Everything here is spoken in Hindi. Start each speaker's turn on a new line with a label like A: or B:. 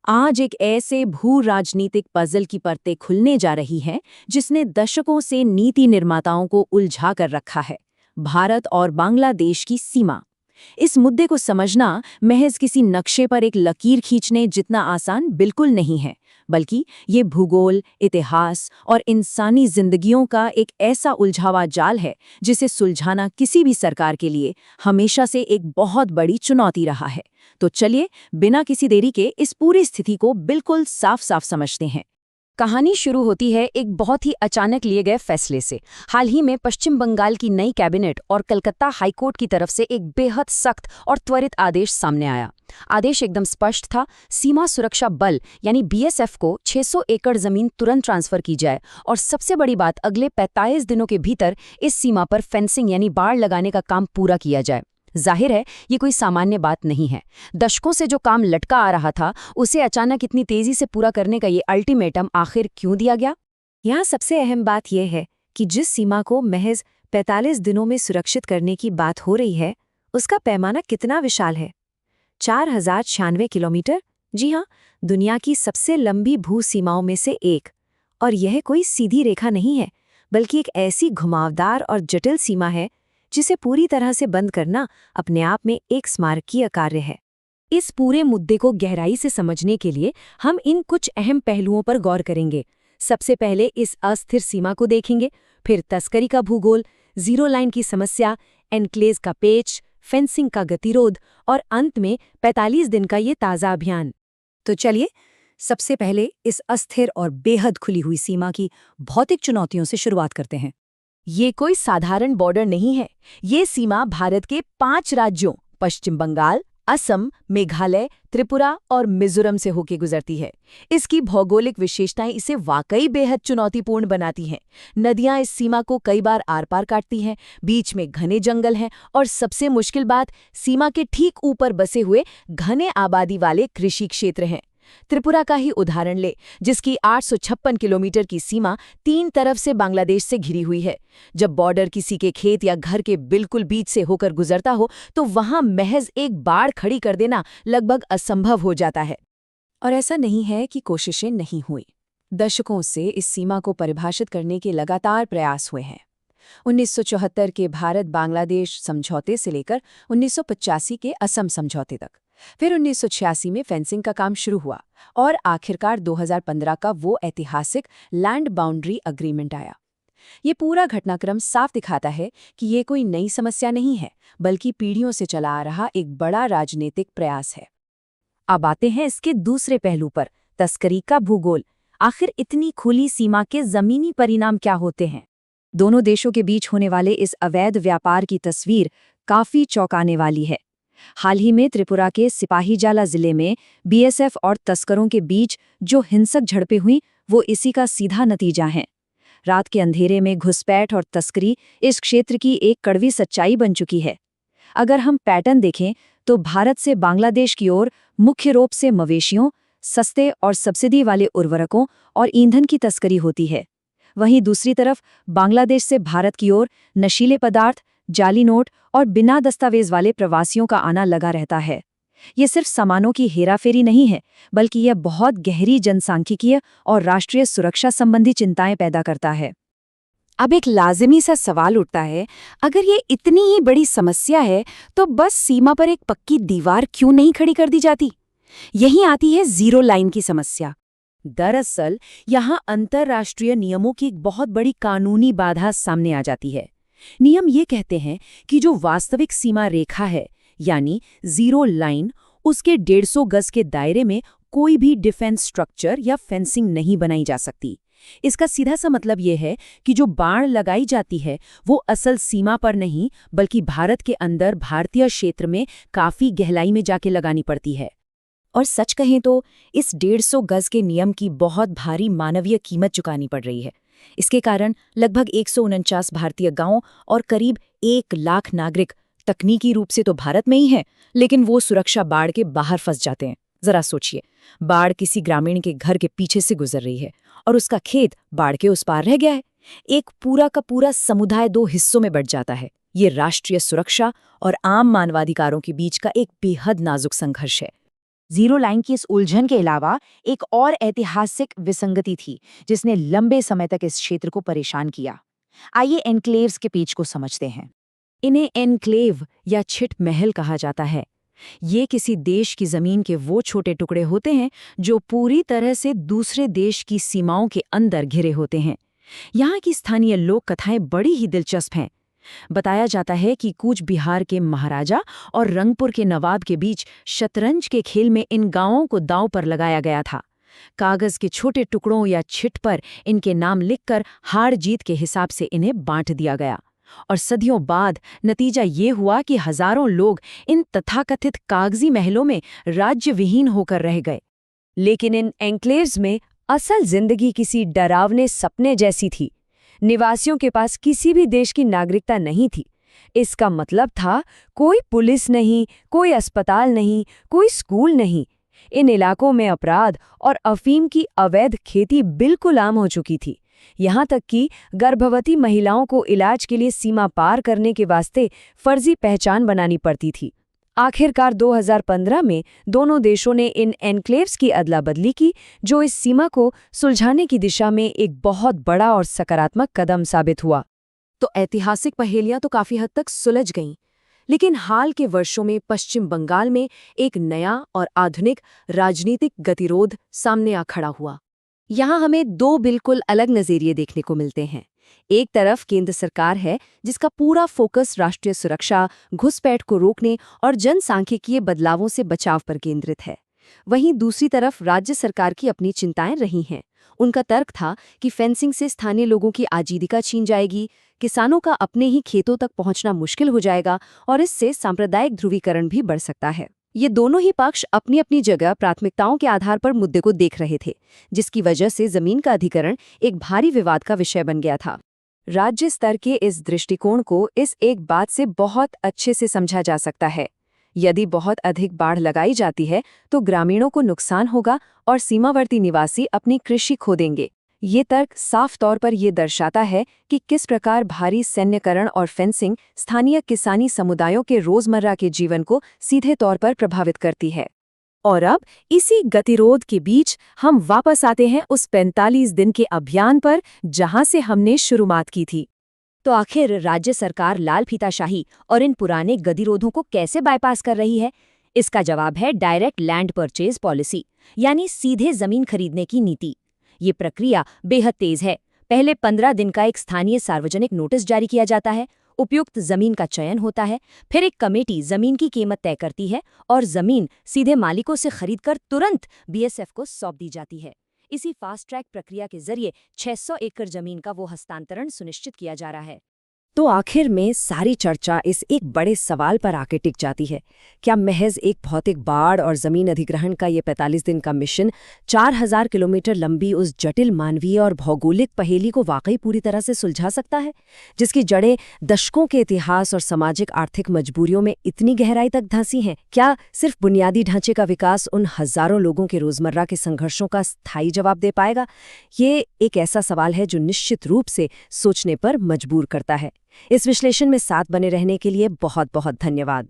A: आज एक ऐसे भू राजनीतिक पजल की परतें खुलने जा रही हैं जिसने दशकों से नीति निर्माताओं को उलझा कर रखा है। भारत और बांग्लादेश की सीमा। इस मुद्दे को समझना महज किसी नक्शे पर एक लकीर खींचने जितना आसान बिल्कुल नहीं है, बल्कि ये भूगोल, इतिहास और इंसानी जिंदगियों का एक ऐसा उलझावा जाल है जिसे सुलझाना किसी भी सरकार के लिए हमेशा से एक बहुत बड़ी चुनौती रहा है। तो चलिए, बिना किसी देरी के इस पूरी स्थिति को बिल्कुल साफ साफ समझते हैं।
B: कहानी शुरू होती है एक बहुत ही अचानक लिए गए फैसले से। हाल ही में पश्चिम बंगाल की नई कैबिनेट और कलकत्ता हाईकोर्ट की तरफ से एक बेहद सख्त और त्वरित आदेश सामने आया। आदेश एकदम स्पष्ट था। सीमा सुरक्षा बल यानी बीएसएफ को 600 एकड़ जमीन तुरंत ट्रांसफर की जाए और सबसे बड़ी बात, अगले 45 दिनों के भीतर इस सीमा पर फेंसिंग यानी बाड़ लगाने का काम पूरा किया जाए। जाहिर है, ये कोई सामान्य बात नहीं है। दशकों से जो काम लटका आ रहा था, उसे अचानक इतनी तेजी से पूरा करने का ये अल्टीमेटम आखिर क्यों दिया गया?
A: यहाँ सबसे अहम बात यह है कि जिस सीमा को महज 45 दिनों में सुरक्षित करने की बात हो रही है, उसका पैमाना कितना विशाल है। 4096 किलोमीटर। जी हाँ, दुनिया की सबसे लंबी भू सीमाओं में से एक। और यह कोई सीधी रेखा नहीं है, बल्कि एक ऐसी घुमावदार और जटिल सीमा है जिसे पूरी तरह से बंद करना अपने आप में एक स्मारकीय कार्य है।
B: इस पूरे मुद्दे को गहराई से समझने के लिए हम इन कुछ अहम पहलुओं पर गौर करेंगे। सबसे पहले इस अस्थिर सीमा को देखेंगे, फिर तस्करी का भूगोल, जीरो लाइन की समस्या, एनक्लेव का पेच, फेंसिंग का गतिरोध और अंत में 45 दिन का ये ताज़ा अभियान।
A: तो चलिए, सबसे पहले इस अस्थिर और बेहद खुली हुई सीमा की भौतिक चुनौतियों से शुरुआत करते हैं।
B: ये कोई साधारण बॉर्डर नहीं है। ये सीमा भारत के 5 राज्यों पश्चिम बंगाल, असम, मेघालय, त्रिपुरा और मिजोरम से होकर गुजरती है। इसकी भौगोलिक विशेषताएं इसे वाकई बेहद चुनौतीपूर्ण बनाती हैं। नदियां इस सीमा को कई बार आर पार काटती हैं, बीच में घने जंगल हैं और सबसे मुश्किल बात, सीमा के ठीक ऊपर बसे हुए घने आबादी वाले कृषि क्षेत्र हैं। त्रिपुरा का ही उदाहरण ले, जिसकी 856 किलोमीटर की सीमा 3 तरफ से बांग्लादेश से घिरी हुई है। जब बॉर्डर किसी के खेत या घर के बिल्कुल बीच से होकर गुजरता हो, तो वहां महज एक बाड़ खड़ी कर देना लगभग असंभव हो जाता है।
A: और ऐसा नहीं है कि कोशिशें नहीं हुई। दशकों से इस सीमा को परिभाषित करने के लगातार प्रयास हुए हैं। 1974 के भारत बांग्लादेश समझौते से लेकर 1985 के असम समझौते तक। फिर 1986 में फेंसिंग का काम शुरू हुआ और आखिरकार 2015 का वो ऐतिहासिक लैंड बाउंड्री अग्रीमेंट आया। ये पूरा घटनाक्रम साफ दिखाता है कि ये कोई नई समस्या नहीं है, बल्कि पीढ़ियों से चला आ रहा एक बड़ा राजनीतिक प्रयास है। अब आते हैं इसके दूसरे पहलू पर, तस्करी का भूगोल। आखिर इतनी खुली सीमा के जमीनी परिणाम क्या होते हैं? दोनों देशों के बीच होने वाले इस अवैध व्यापार की तस्वीर काफी चौंकाने वाली है। हाल ही में त्रिपुरा के सिपाहीजाला जिले में बीएसएफ और तस्करों के बीच जो हिंसक झड़पें हुईं, वो इसी का सीधा नतीजा हैं। रात के अंधेरे में घुसपैठ और तस्करी इस क्षेत्र की एक कड़वी सच्चाई बन चुकी है। अगर हम पैटर्न देखें, तो भारत से बांग्लादेश की ओर मुख्य रूप से मवेशियों, सस्ते और सब्सिडी वाले उर्वरकों और ईंधन की तस्करी होती है। वहीं दूसरी तरफ बांग्लादेश से भारत की ओर नशीले पदार्थ, जाली नोट और बिना दस्तावेज वाले प्रवासियों का आना लगा रहता है। ये सिर्फ सामानों की हेराफेरी नहीं है, बल्कि यह बहुत गहरी जनसांख्यिकीय और राष्ट्रीय सुरक्षा संबंधी चिंताएं पैदा करता है।
B: अब एक लाजिमी सा सवाल उठता है, अगर ये इतनी ही बड़ी समस्या है, तो बस सीमा पर एक पक्की दीवार क्यों नहीं खड़ी कर दी जाती? यहीं आती है जीरो लाइन की समस्या।
A: दरअसल यहाँ अंतर्राष्ट्रीय नियमों की एक बहुत बड़ी कानूनी बाधा सामने आ जाती है। नियम ये कहते हैं कि जो वास्तविक सीमा रेखा है, यानी जीरो लाइन, उसके 150 गज के दायरे में कोई भी डिफेंस स्ट्रक्चर या फेंसिंग नहीं बनाई जा सकती। इसका सीधा सा मतलब ये है कि जो बाड़ लगाई जाती है, वो असल सीमा पर नहीं, बल्कि भारत के अंदर भारतीय क्षेत्र में काफी गहराई में जाके लगानी पड़ती है। और सच कहें तो इस 150 गज के नियम की बहुत भारी मानवीय कीमत चुकानी पड़ रही है। इसके कारण लगभग 149 भारतीय गांवों और करीब 1 लाख नागरिक तकनीकी रूप से तो भारत में ही हैं, लेकिन वो सुरक्षा बाड़ के बाहर फंस जाते हैं। जरा सोचिए, बाड़ किसी ग्रामीण के घर के पीछे से गुजर रही है और उसका खेत बाड़ के उस पार रह गया है। एक पूरा का पूरा समुदाय 2 हिस्सों में बंट जाता है। ये राष्ट्रीय सुरक्षा और आम मानवाधिकारों के बीच का एक बेहद नाजुक संघर्ष है।
B: जीरो लाइन की इस उलझन के अलावा एक और ऐतिहासिक विसंगति थी जिसने लंबे समय तक इस क्षेत्र को परेशान किया। आइए एन्क्लेव्स के पेच को समझते हैं।
A: इन्हें एन्क्लेव या छिट महल कहा जाता है। ये किसी देश की जमीन के वो छोटे टुकड़े होते हैं जो पूरी तरह से दूसरे देश की सीमाओं के अंदर घिरे होते हैं। यहाँ की स्थानीय लोक कथाएं बड़ी ही दिलचस्प हैं। बताया जाता है कि कूच बिहार के महाराजा और रंगपुर के नवाब के बीच शतरंज के खेल में इन गांवों को दांव पर लगाया गया था। कागज के छोटे टुकड़ों या छिट पर इनके नाम लिखकर हार जीत के हिसाब से इन्हें बांट दिया गया, और सदियों बाद नतीजा ये हुआ कि हजारों लोग इन तथाकथित कागजी महलों में राज्यविहीन होकर रह गए। लेकिन इन एन्क्लेव्स में असल जिंदगी किसी डरावने सपने जैसी थी। निवासियों के पास किसी भी देश की नागरिकता नहीं थी। इसका मतलब था कोई पुलिस नहीं, कोई अस्पताल नहीं, कोई स्कूल नहीं। इन इलाकों में अपराध और अफीम की अवैध खेती बिल्कुल आम हो चुकी थी। यहाँ तक कि गर्भवती महिलाओं को इलाज के लिए सीमा पार करने के वास्ते फर्जी पहचान बनानी पड़ती थी। आखिरकार 2015 में दोनों देशों ने इन एन्क्लेव्स की अदला बदली की, जो इस सीमा को सुलझाने की दिशा में एक बहुत बड़ा और सकारात्मक कदम साबित हुआ। तो ऐतिहासिक पहेलियां तो काफी हद तक सुलझ गईं, लेकिन हाल के वर्षों में पश्चिम बंगाल में एक नया और आधुनिक राजनीतिक गतिरोध सामने आ खड़ा हुआ। यहाँ हमें दो बिल्कुल अलग नज़रिए देखने को मिलते हैं। एक तरफ केंद्र सरकार है जिसका पूरा फोकस राष्ट्रीय सुरक्षा, घुसपैठ को रोकने और जनसांख्यिकीय बदलावों से बचाव पर केंद्रित है। वहीं दूसरी तरफ राज्य सरकार की अपनी चिंताएं रही हैं। उनका तर्क था कि फेंसिंग से स्थानीय लोगों की आजीविका छीन जाएगी, किसानों का अपने ही खेतों तक पहुंचना मुश्किल हो जाएगा और इससे सांप्रदायिक ध्रुवीकरण भी बढ़ सकता है। ये दोनों ही पक्ष अपनी अपनी जगह प्राथमिकताओं के आधार पर मुद्दे को देख रहे थे, जिसकी वजह से जमीन का अधिग्रहण एक भारी विवाद का विषय बन गया था। राज्य स्तर के इस दृष्टिकोण को इस एक बात से बहुत अच्छे से समझा जा सकता है। यदि बहुत अधिक बाढ़ लगाई जाती है तो ग्रामीणों को नुकसान होगा और सीमावर्ती निवासी अपनी कृषि खो देंगे। ये तर्क साफ तौर पर ये दर्शाता है कि किस प्रकार भारी सैन्यकरण और फेंसिंग स्थानीय किसानी समुदायों के रोजमर्रा के जीवन को सीधे तौर पर प्रभावित करती है। और अब इसी गतिरोध के बीच हम वापस आते हैं उस 45 दिन के अभियान पर जहां से हमने शुरुआत की थी। तो आखिर राज्य सरकार लाल फीताशाही और इन पुराने गतिरोधों को कैसे बाईपास कर रही है? इसका जवाब है डायरेक्ट लैंड परचेज पॉलिसी, यानी सीधे जमीन खरीदने की नीति। ये प्रक्रिया बेहद तेज है। पहले 15 दिन का एक स्थानीय सार्वजनिक नोटिस जारी किया जाता है, उपयुक्त जमीन का चयन होता है, फिर एक कमेटी जमीन की कीमत तय करती है और जमीन सीधे मालिकों से खरीदकर तुरंत बीएसएफ को सौंप दी जाती है। इसी फास्ट ट्रैक प्रक्रिया के जरिए 600 एकड़ जमीन का वो हस्तांतरण सुनिश्चित किया जा रहा है। तो आखिर में सारी चर्चा इस एक बड़े सवाल पर आके टिक जाती है, क्या महज एक भौतिक बाढ़ और जमीन अधिग्रहण का ये 45 दिन का मिशन 4000 किलोमीटर लंबी उस जटिल मानवीय और भौगोलिक पहेली को वाकई पूरी तरह से सुलझा सकता है, जिसकी जड़ें दशकों के इतिहास और सामाजिक आर्थिक मजबूरियों में इतनी गहराई तक धंसी हैं? क्या सिर्फ बुनियादी ढांचे का विकास उन हजारों लोगों के रोजमर्रा के संघर्षों का स्थायी जवाब दे पाएगा? ये एक ऐसा सवाल है जो निश्चित रूप से सोचने पर मजबूर करता है। इस विश्लेषण में साथ बने रहने के लिए बहुत बहुत धन्यवाद।